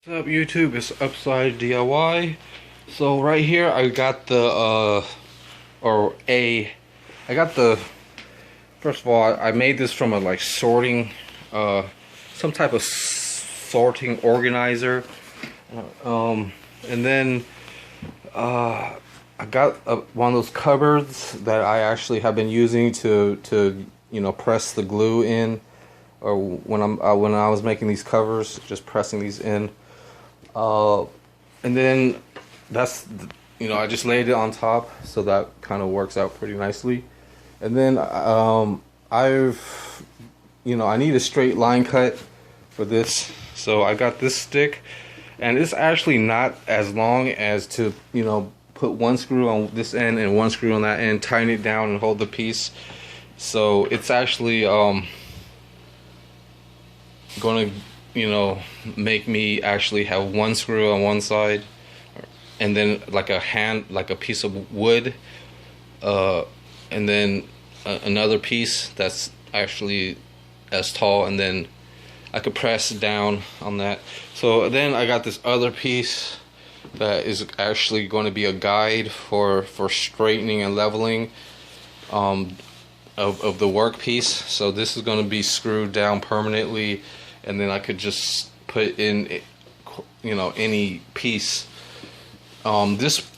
What's up YouTube, it's Upside DIY. So right here I got the I got the, first of all, I made this from a sorting, some type of sorting organizer, and then I got one of those cupboards that I actually have been using to press the glue in, or when I was making these covers, just pressing these in. And then that's, I just laid it on top, so that kind of works out pretty nicely. And then I need a straight line cut for this, so I got this stick, and it's actually not as long as to put one screw on this end and one screw on that end, tighten it down and hold the piece. So it's actually gonna make me actually have one screw on one side, and then like a piece of wood, and then another piece that's actually as tall, and then I could press down on that. So then I got this other piece that is actually going to be a guide for straightening and leveling of the workpiece. So this is going to be screwed down permanently, and then I could just put in any piece. This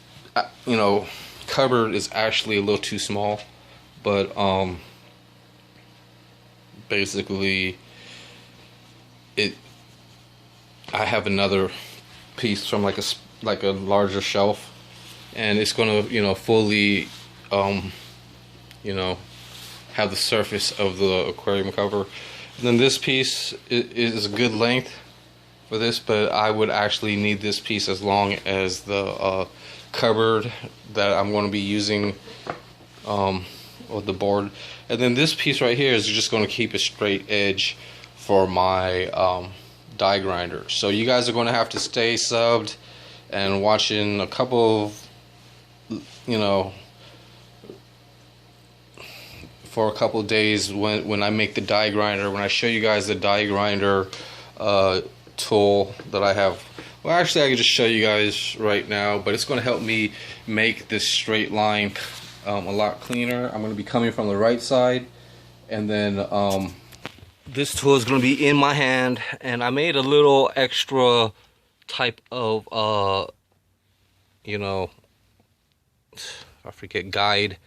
cupboard is actually a little too small, but basically I have another piece from like a larger shelf, and it's gonna fully have the surface of the aquarium cover. And then this piece is a good length for this, but I would actually need this piece as long as the cupboard that I'm going to be using with the board. And then this piece right here is just going to keep a straight edge for my die grinder. So you guys are going to have to stay subbed and watching a couple of, for a couple of days when I make the die grinder, when I show you guys the die grinder tool that I have. Well, actually I can just show you guys right now, but it's going to help me make this straight line a lot cleaner. I'm going to be coming from the right side, and then this tool is going to be in my hand, and I made a little extra type of guide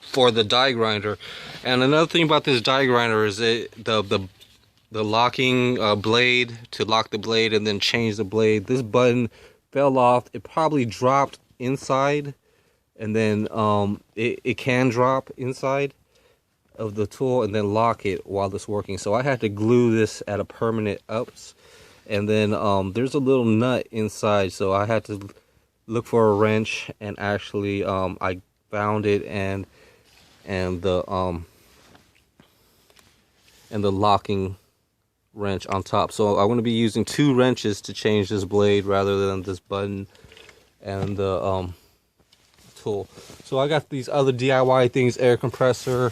for the die grinder. And another thing about this die grinder is the locking blade, to lock the blade and then change the blade. This button fell off. It probably dropped inside, and then it can drop inside of the tool and then lock it while it's working. So I had to glue this at a permanent ups, and then there's a little nut inside, so I had to look for a wrench, and actually I found it, and the locking wrench on top. So I'm going to be using two wrenches to change this blade rather than this button and the tool. So I got these other DIY things: air compressor.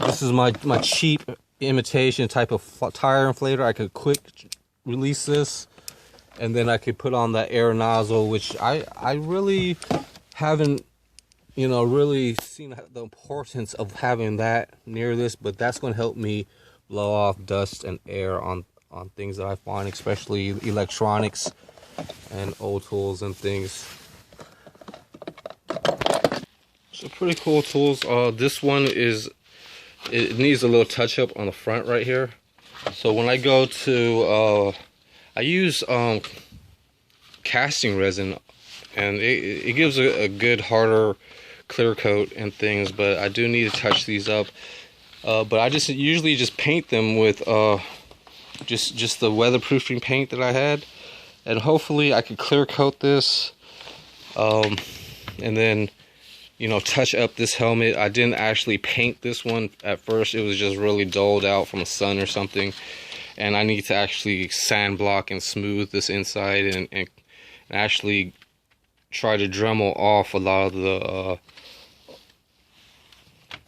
This is my cheap imitation type of tire inflator. I could quick release this, and then I could put on that air nozzle, which I really haven't really seen the importance of having that near this, but that's going to help me blow off dust and air on things that I find, especially electronics and old tools and things. So pretty cool tools. This one it needs a little touch up on the front right here. So when I go to I use casting resin, and it gives a good harder clear coat and things, but I do need to touch these up. But I usually just paint them with just the weatherproofing paint that I had, and hopefully I could clear coat this, and then touch up this helmet. I didn't actually paint this one at first. It was just really dulled out from the sun or something, and I need to actually sand block and smooth this inside, and actually try to Dremel off a lot of the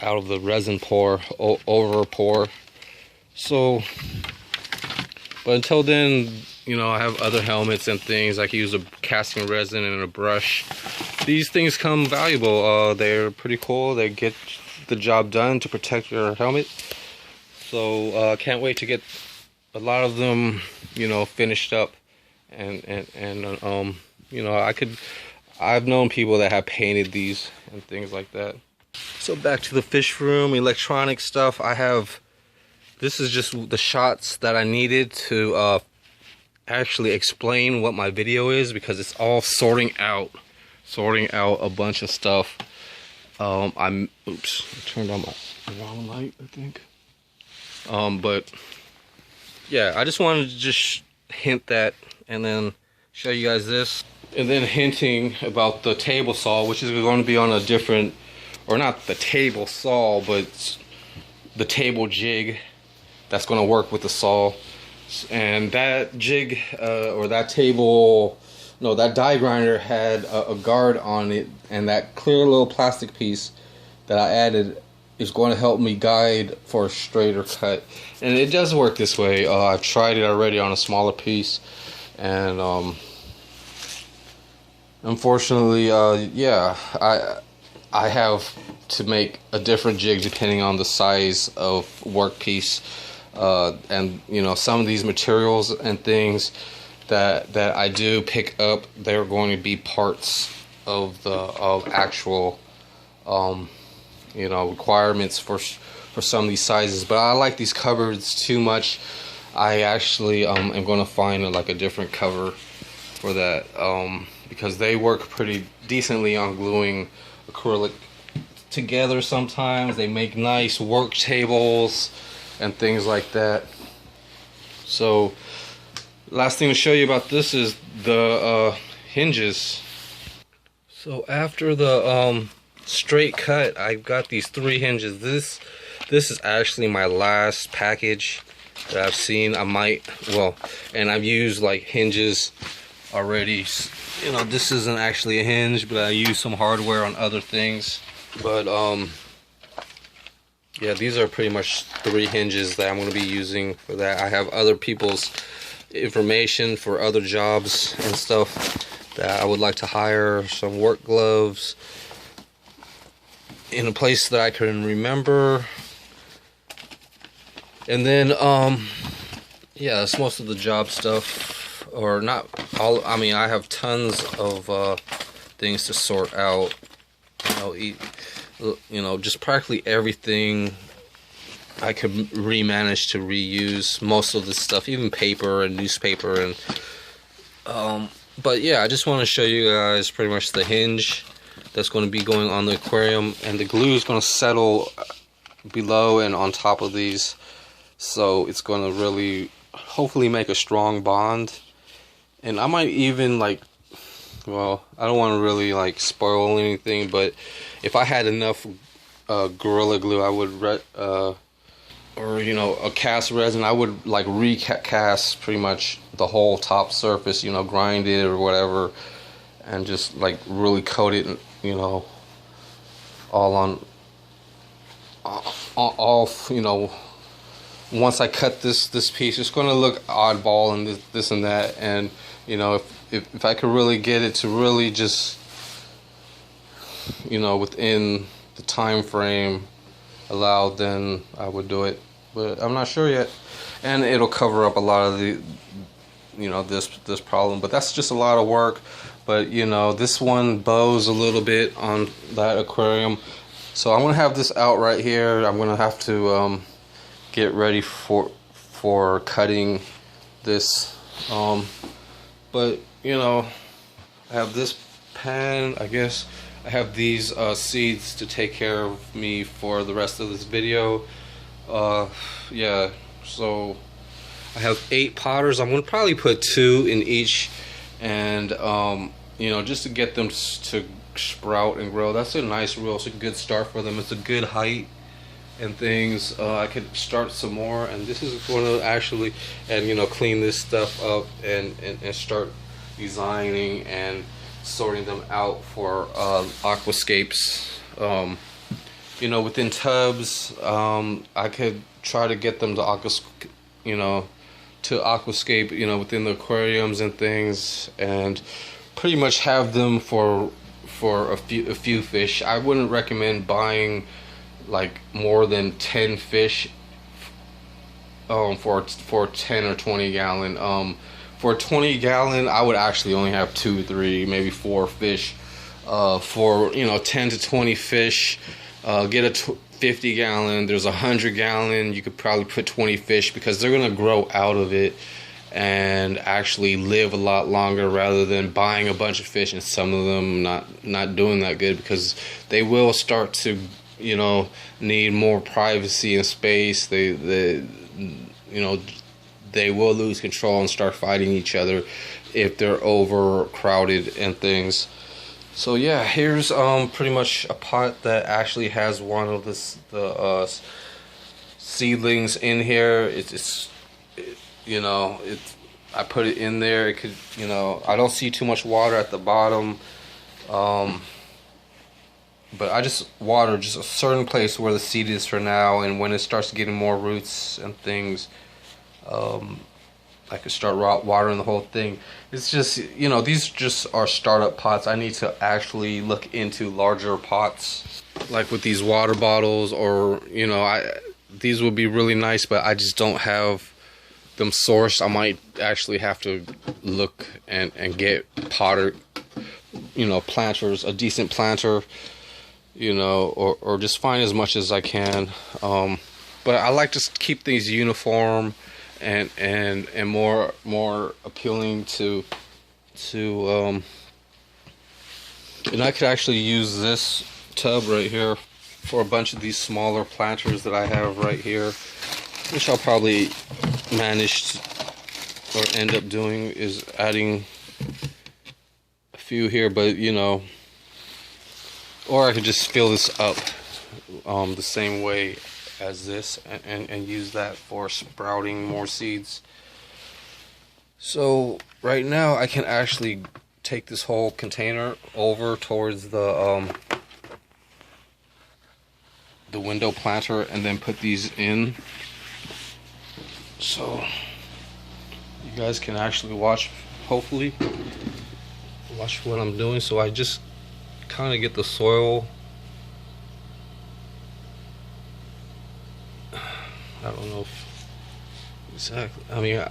out of the resin pour, over pour. So but until then, you know, I have other helmets and things. I can use a casting resin and a brush. These things come valuable. They're pretty cool. They get the job done to protect your helmet. So can't wait to get a lot of them, you know, finished up. And you know, I've known people that have painted these and things like that. So back to the fish room, electronic stuff. This is just the shots that I needed to actually explain what my video is, because it's all sorting out a bunch of stuff. Oops, I turned on my wrong light, I think. But yeah, I just wanted to just hint that and then show you guys this, and then hinting about the table saw, which is going to be on a different, or not the table saw, but the table jig that's going to work with the saw. And that jig, or that table, no, that die grinder had a guard on it, and that clear little plastic piece that I added is going to help me guide for a straighter cut. And it does work this way. I've tried it already on a smaller piece, and unfortunately, yeah, I have to make a different jig depending on the size of workpiece. And you know, some of these materials and things that I do pick up, they're going to be parts of the actual you know, requirements for some of these sizes. But I like these covers too much. I actually am going to find like a different cover for that, because they work pretty decently on gluing acrylic together. Sometimes they make nice work tables and things like that. So last thing to show you about this is the hinges. So after the straight cut, I've got these 3 hinges. This is actually my last package that I've seen. I might, well, and I've used like hinges already. You know, this isn't actually a hinge, but I used some hardware on other things. But yeah, these are pretty much 3 hinges that I'm going to be using for that. I have other people's information for other jobs and stuff that I would like to hire. Some work gloves in a place that I can remember. And then yeah, that's most of the job stuff, or not all. I mean, I have tons of things to sort out. You know, just practically everything I could manage to reuse. Most of this stuff, even paper and newspaper, and but yeah, I just want to show you guys pretty much the hinge that's going to be going on the aquarium, and the glue is going to settle below and on top of these, so it's going to really hopefully make a strong bond. And I might even, like, well, I don't want to really like spoil anything, but if I had enough Gorilla Glue, I would or you know, a cast resin, I would like recast pretty much the whole top surface, you know, grind it or whatever, and just like really coat it, you know, all you know. Once I cut this piece, it's going to look oddball and this and that, and you know, if I could really get it to really just, you know, within the time frame allowed, then I would do it. But I'm not sure yet, and it'll cover up a lot of the, you know, this problem. But that's just a lot of work. But you know, this one bows a little bit on that aquarium, so I'm gonna have this out right here. I'm gonna have to get ready for cutting this. But you know, I have this pan, I guess. I have these seeds to take care of me for the rest of this video. Yeah, so I have 8 potters. I'm gonna probably put 2 in each, and you know, just to get them to sprout and grow. That's a nice, it's a good start for them. It's a good height and things. I could start some more, and this is going to actually, and you know, clean this stuff up and start designing and sorting them out for aquascapes. You know, within tubs, I could try to get them to you know, to aquascape, you know, within the aquariums and things, and pretty much have them for a few fish. I wouldn't recommend buying like more than 10 fish for 10 or 20 gallon. For a 20 gallon, I would actually only have 2, 3, maybe 4 fish. For, you know, 10 to 20 fish, get a 50 gallon. There's 100 gallon. You could probably put 20 fish, because they're gonna grow out of it and actually live a lot longer, rather than buying a bunch of fish and some of them not doing that good, because they will start to, you know, need more privacy and space. They you know, they will lose control and start fighting each other if they're overcrowded and things. So yeah, here's pretty much a pot that actually has one of the seedlings in here. You know, I put it in there. It could, you know, I don't see too much water at the bottom, but I just water just a certain place where the seed is for now, and when it starts getting more roots and things, I could start watering the whole thing. It's just, you know, these just are startup pots. I need to actually look into larger pots, like with these water bottles, or, you know, these would be really nice, but I just don't have them sourced. I might actually have to look and get potter, you know, planters, a decent planter, you know, or just find as much as I can. But I like to keep things uniform and more appealing to and I could actually use this tub right here for a bunch of these smaller planters that I have right here, which I'll probably manage or end up doing, is adding a few here. But, you know, or I could just fill this up the same way as this and use that for sprouting more seeds. So right now I can actually take this whole container over towards the window planter and then put these in, so you guys can actually watch, hopefully watch what I'm doing. So I just kind of get the soil, I don't know if exactly, I mean,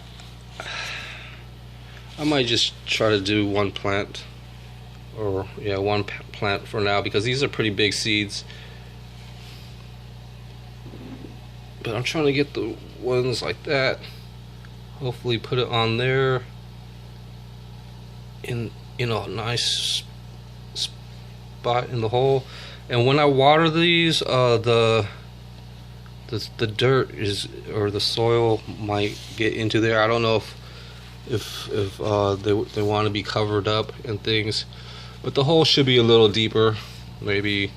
I might just try to do one plant, or yeah, one plant for now, because these are pretty big seeds. But I'm trying to get the ones like that, hopefully put it on there in, you know, a nice spot in the hole. And when I water these, the dirt is, or the soil might get into there. I don't know if they want to be covered up and things, but the hole should be a little deeper, maybe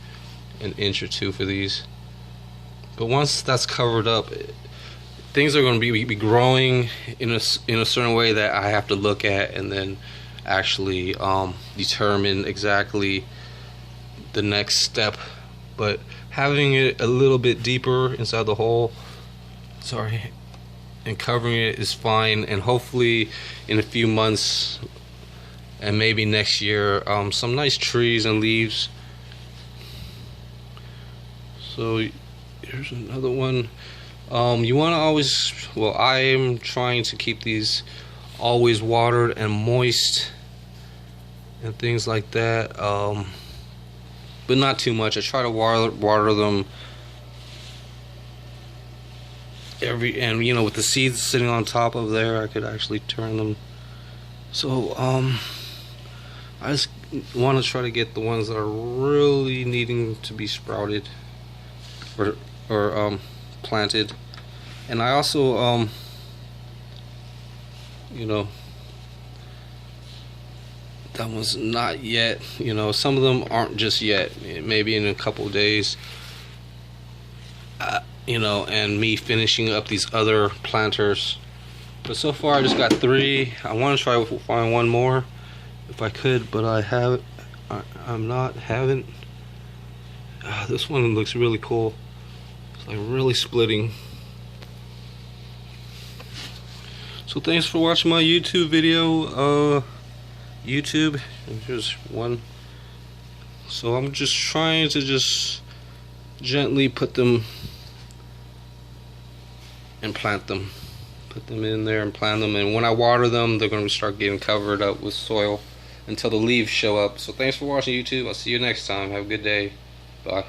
an inch or two for these. But once that's covered up, things are going to be growing in a certain way that I have to look at, and then actually determine exactly the next step. But having it a little bit deeper inside the hole, sorry, and covering it is fine. And hopefully in a few months and maybe next year, some nice trees and leaves. So here's another one. You want to always, well, I am trying to keep these always watered and moist and things like that, but not too much. I try to water them and you know, with the seeds sitting on top of there, I could actually turn them. So I just want to try to get the ones that are really needing to be sprouted or planted. And I also you know, that one's not yet, you know, some of them aren't just yet, maybe in a couple of days, you know, and me finishing up these other planters. But so far I just got 3. I want to try to find one more if I could, but I haven't. This one looks really cool. It's like really splitting. So thanks for watching my YouTube video. YouTube, here's one. So I'm just trying to just gently put them and plant them. Put them in there and plant them, and when I water them, they're going to start getting covered up with soil until the leaves show up. So thanks for watching, YouTube. I'll see you next time. Have a good day. Bye.